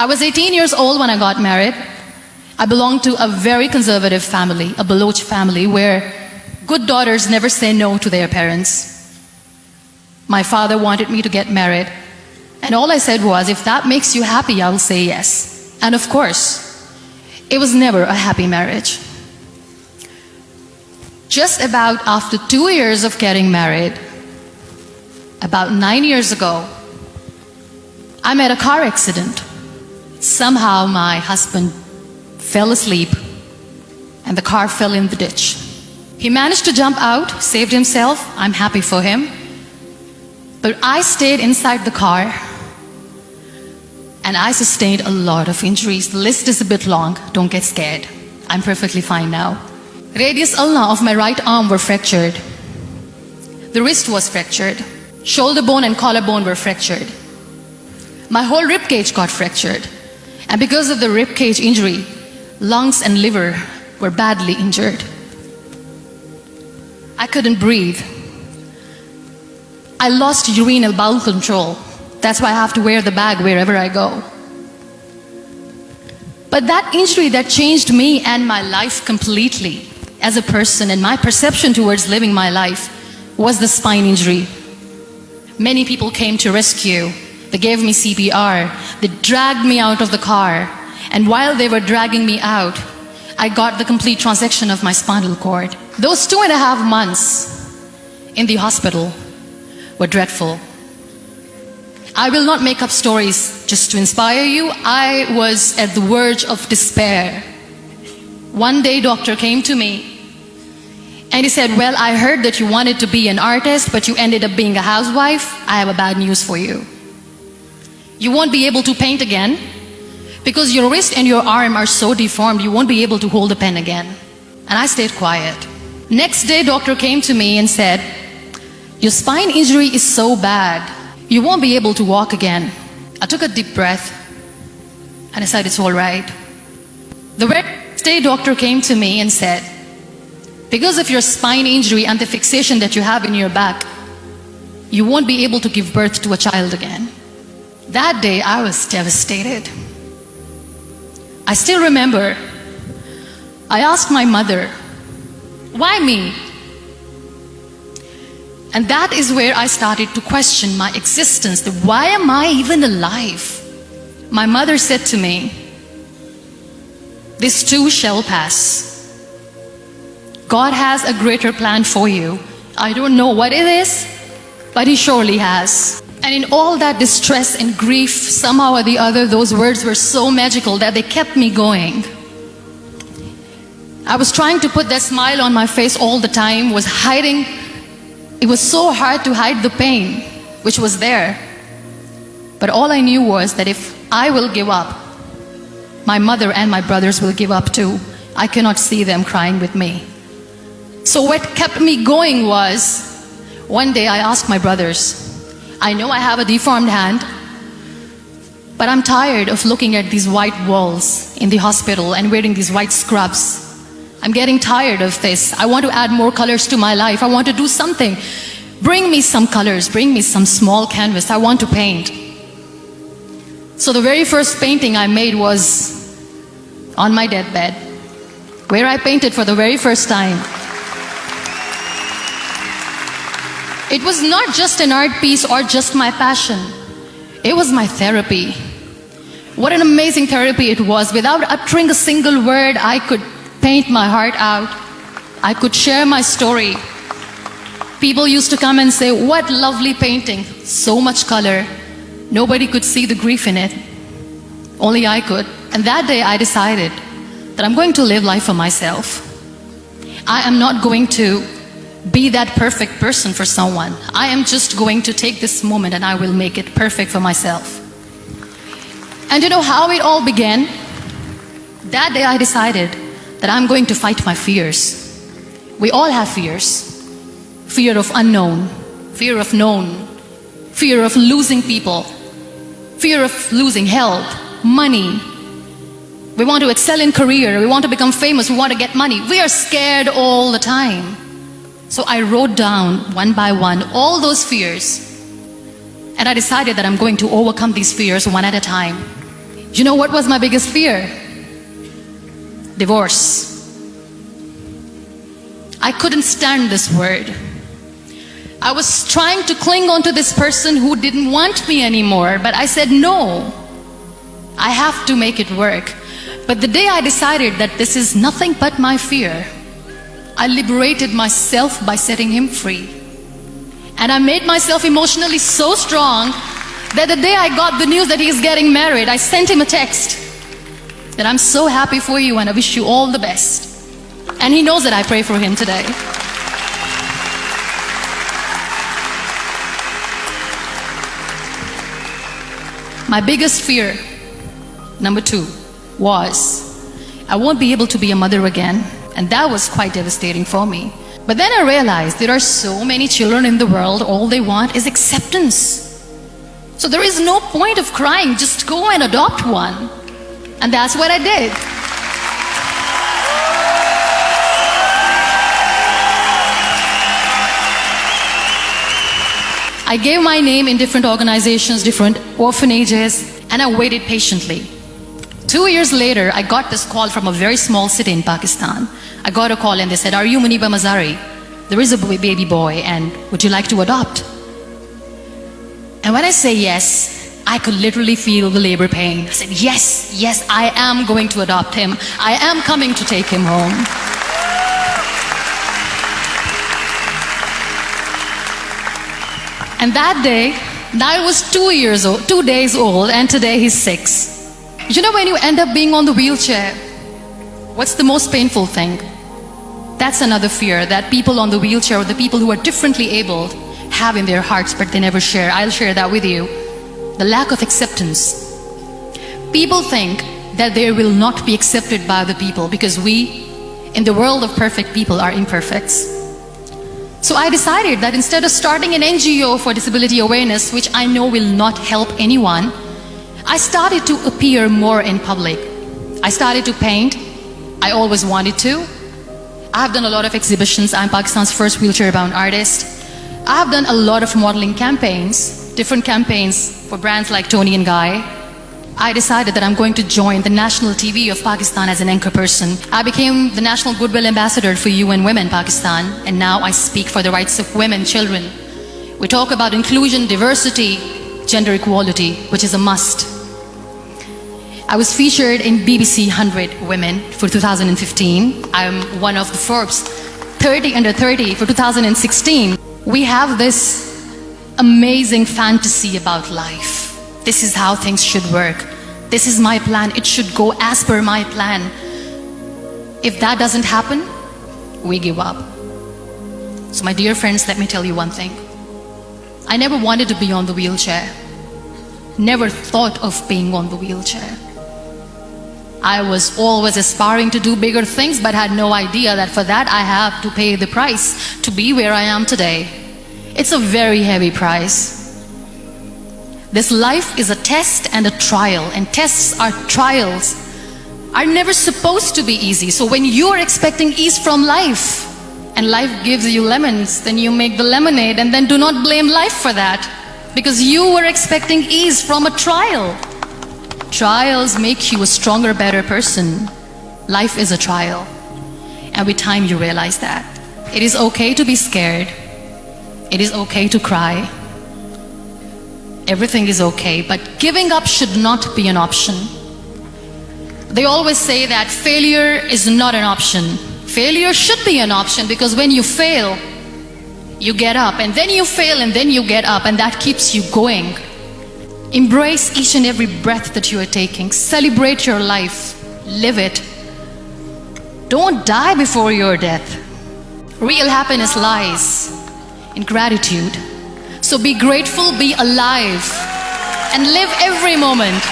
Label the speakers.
Speaker 1: I was 18 years old when I got married. I belonged to a very conservative family, a Baloch family, where good daughters never say no to their parents. My father wanted me to get married, and all I said was, if that makes you happy, I'll say yes. And of course, it was never a happy marriage. Just about after 2 years of getting married, about 9 years ago, I met a car accident. Somehow my husband fell asleep and the car fell in the ditch. He managed to jump out, saved himself. I'm happy for him. But I stayed inside the car and I sustained a lot of injuries. The list is a bit long. Don't get scared. I'm perfectly fine now. Radius ulna of my right arm were fractured. The wrist was fractured. Shoulder bone and collarbone were fractured. My whole rib cage got fractured. And because of the rib cage injury, lungs and liver were badly injured. I couldn't breathe. I lost urinary bowel control. That's why I have to wear the bag wherever I go. But that injury that changed me and my life completely as a person and my perception towards living my life was the spine injury. Many people came to rescue. They gave me CPR. They dragged me out of the car. And while they were dragging me out, I got the complete transection of my spinal cord. Those 2.5 months in the hospital were dreadful. I will not make up stories just to inspire you. I was at the verge of despair. One day, doctor came to me and he said, well, I heard that you wanted to be an artist, but you ended up being a housewife. I have a bad news for you. You won't be able to paint again because your wrist and your arm are so deformed, you won't be able to hold a pen again. And I stayed quiet. Next day, doctor came to me and said, your spine injury is so bad, you won't be able to walk again. I took a deep breath and I said, it's all right. The very next day, doctor came to me and said, because of your spine injury and the fixation that you have in your back, you won't be able to give birth to a child again. That day, I was devastated. I still remember, I asked my mother, why me? And that is where I started to question my existence. Why am I even alive? My mother said to me, this too shall pass. God has a greater plan for you. I don't know what it is, but He surely has. And in all that distress and grief, somehow or the other, those words were so magical that they kept me going. I was trying to put that smile on my face all the time, was hiding. It was so hard to hide the pain, which was there. But all I knew was that if I will give up, my mother and my brothers will give up too. I cannot see them crying with me. So what kept me going was, one day I asked my brothers, I know I have a deformed hand, but I'm tired of looking at these white walls in the hospital and wearing these white scrubs. I'm getting tired of this. I want to add more colors to my life. I want to do something. Bring me some colors, bring me some small canvas. I want to paint. So the very first painting I made was on my deathbed, where I painted for the very first time. It was not just an art piece or just my passion. It was my therapy. What an amazing therapy it was. Without uttering a single word, I could paint my heart out. I could share my story. People used to come and say, what lovely painting, so much color. Nobody could see the grief in it. Only I could. And that day I decided that I'm going to live life for myself. I am not going to be that perfect person for someone. I am just going to take this moment and I will make it perfect for myself. And you know how it all began? That day I decided that I'm going to fight my fears. We all have fears. Fear of unknown, fear of known, fear of losing people, fear of losing health, money. We want to excel in career, we want to become famous, we want to get money. We are scared all the time. So I wrote down one by one all those fears, and I decided that I'm going to overcome these fears one at a time. You know what was my biggest fear? Divorce. I couldn't stand this word. I was trying to cling on to this person who didn't want me anymore, but I said no. I have to make it work. But the day I decided that this is nothing but my fear, I liberated myself by setting him free. And I made myself emotionally so strong that the day I got the news that he's getting married, I sent him a text that I'm so happy for you and I wish you all the best. And he knows that I pray for him today. My biggest fear, number 2, was I won't be able to be a mother again. And that was quite devastating for me. But then I realized there are so many children in the world, all they want is acceptance. So there is no point of crying, just go and adopt one. And that's what I did. I gave my name in different organizations, different orphanages, and I waited patiently. 2 years later, I got this call from a very small city in Pakistan. I got a call and they said, "Are you Muneeba Mazari? There is a baby boy and would you like to adopt?" And when I say yes, I could literally feel the labor pain. I said, yes, I am going to adopt him. I am coming to take him home. And that day, I was 2 days old, and today he's 6. You know, when you end up being on the wheelchair, what's the most painful thing? That's another fear that people on the wheelchair or the people who are differently abled have in their hearts, but they never share. I'll share that with you. The lack of acceptance. People think that they will not be accepted by the people because we, in the world of perfect people, are imperfects. So I decided that instead of starting an NGO for disability awareness, which I know will not help anyone, I started to appear more in public. I started to paint. I always wanted to. I've done a lot of exhibitions. I'm Pakistan's first wheelchair-bound artist. I've done a lot of modeling campaigns, different campaigns for brands like Tony and Guy. I decided that I'm going to join the national TV of Pakistan as an anchor person. I became the National Goodwill Ambassador for UN Women Pakistan, and now I speak for the rights of women, children. We talk about inclusion, diversity, gender equality, which is a must. I was featured in BBC 100 Women for 2015. I'm one of the Forbes 30 under 30 for 2016. We have this amazing fantasy about life. This is how things should work. This is my plan. It should go as per my plan. If that doesn't happen, we give up. So my dear friends, let me tell you one thing. I never wanted to be on the wheelchair. Never thought of being on the wheelchair. I was always aspiring to do bigger things, but had no idea that for that I have to pay the price to be where I am today. It's a very heavy price. This life is a test and a trial, and tests or trials are never supposed to be easy. So when you are expecting ease from life, and life gives you lemons, then you make the lemonade, and then do not blame life for that, because you were expecting ease from a trial. Trials make you a stronger, better person. Life is a trial, and with time you realize that. It is okay to be scared. It is okay to cry. Everything is okay, but giving up should not be an option. They always say that failure is not an option. Failure should be an option, because when you fail, you get up, and then you fail, and then you get up, and that keeps you going. Embrace each and every breath that you are taking. Celebrate your life. Live it. Don't die before your death. Real happiness lies in gratitude. So be grateful, be alive, and live every moment.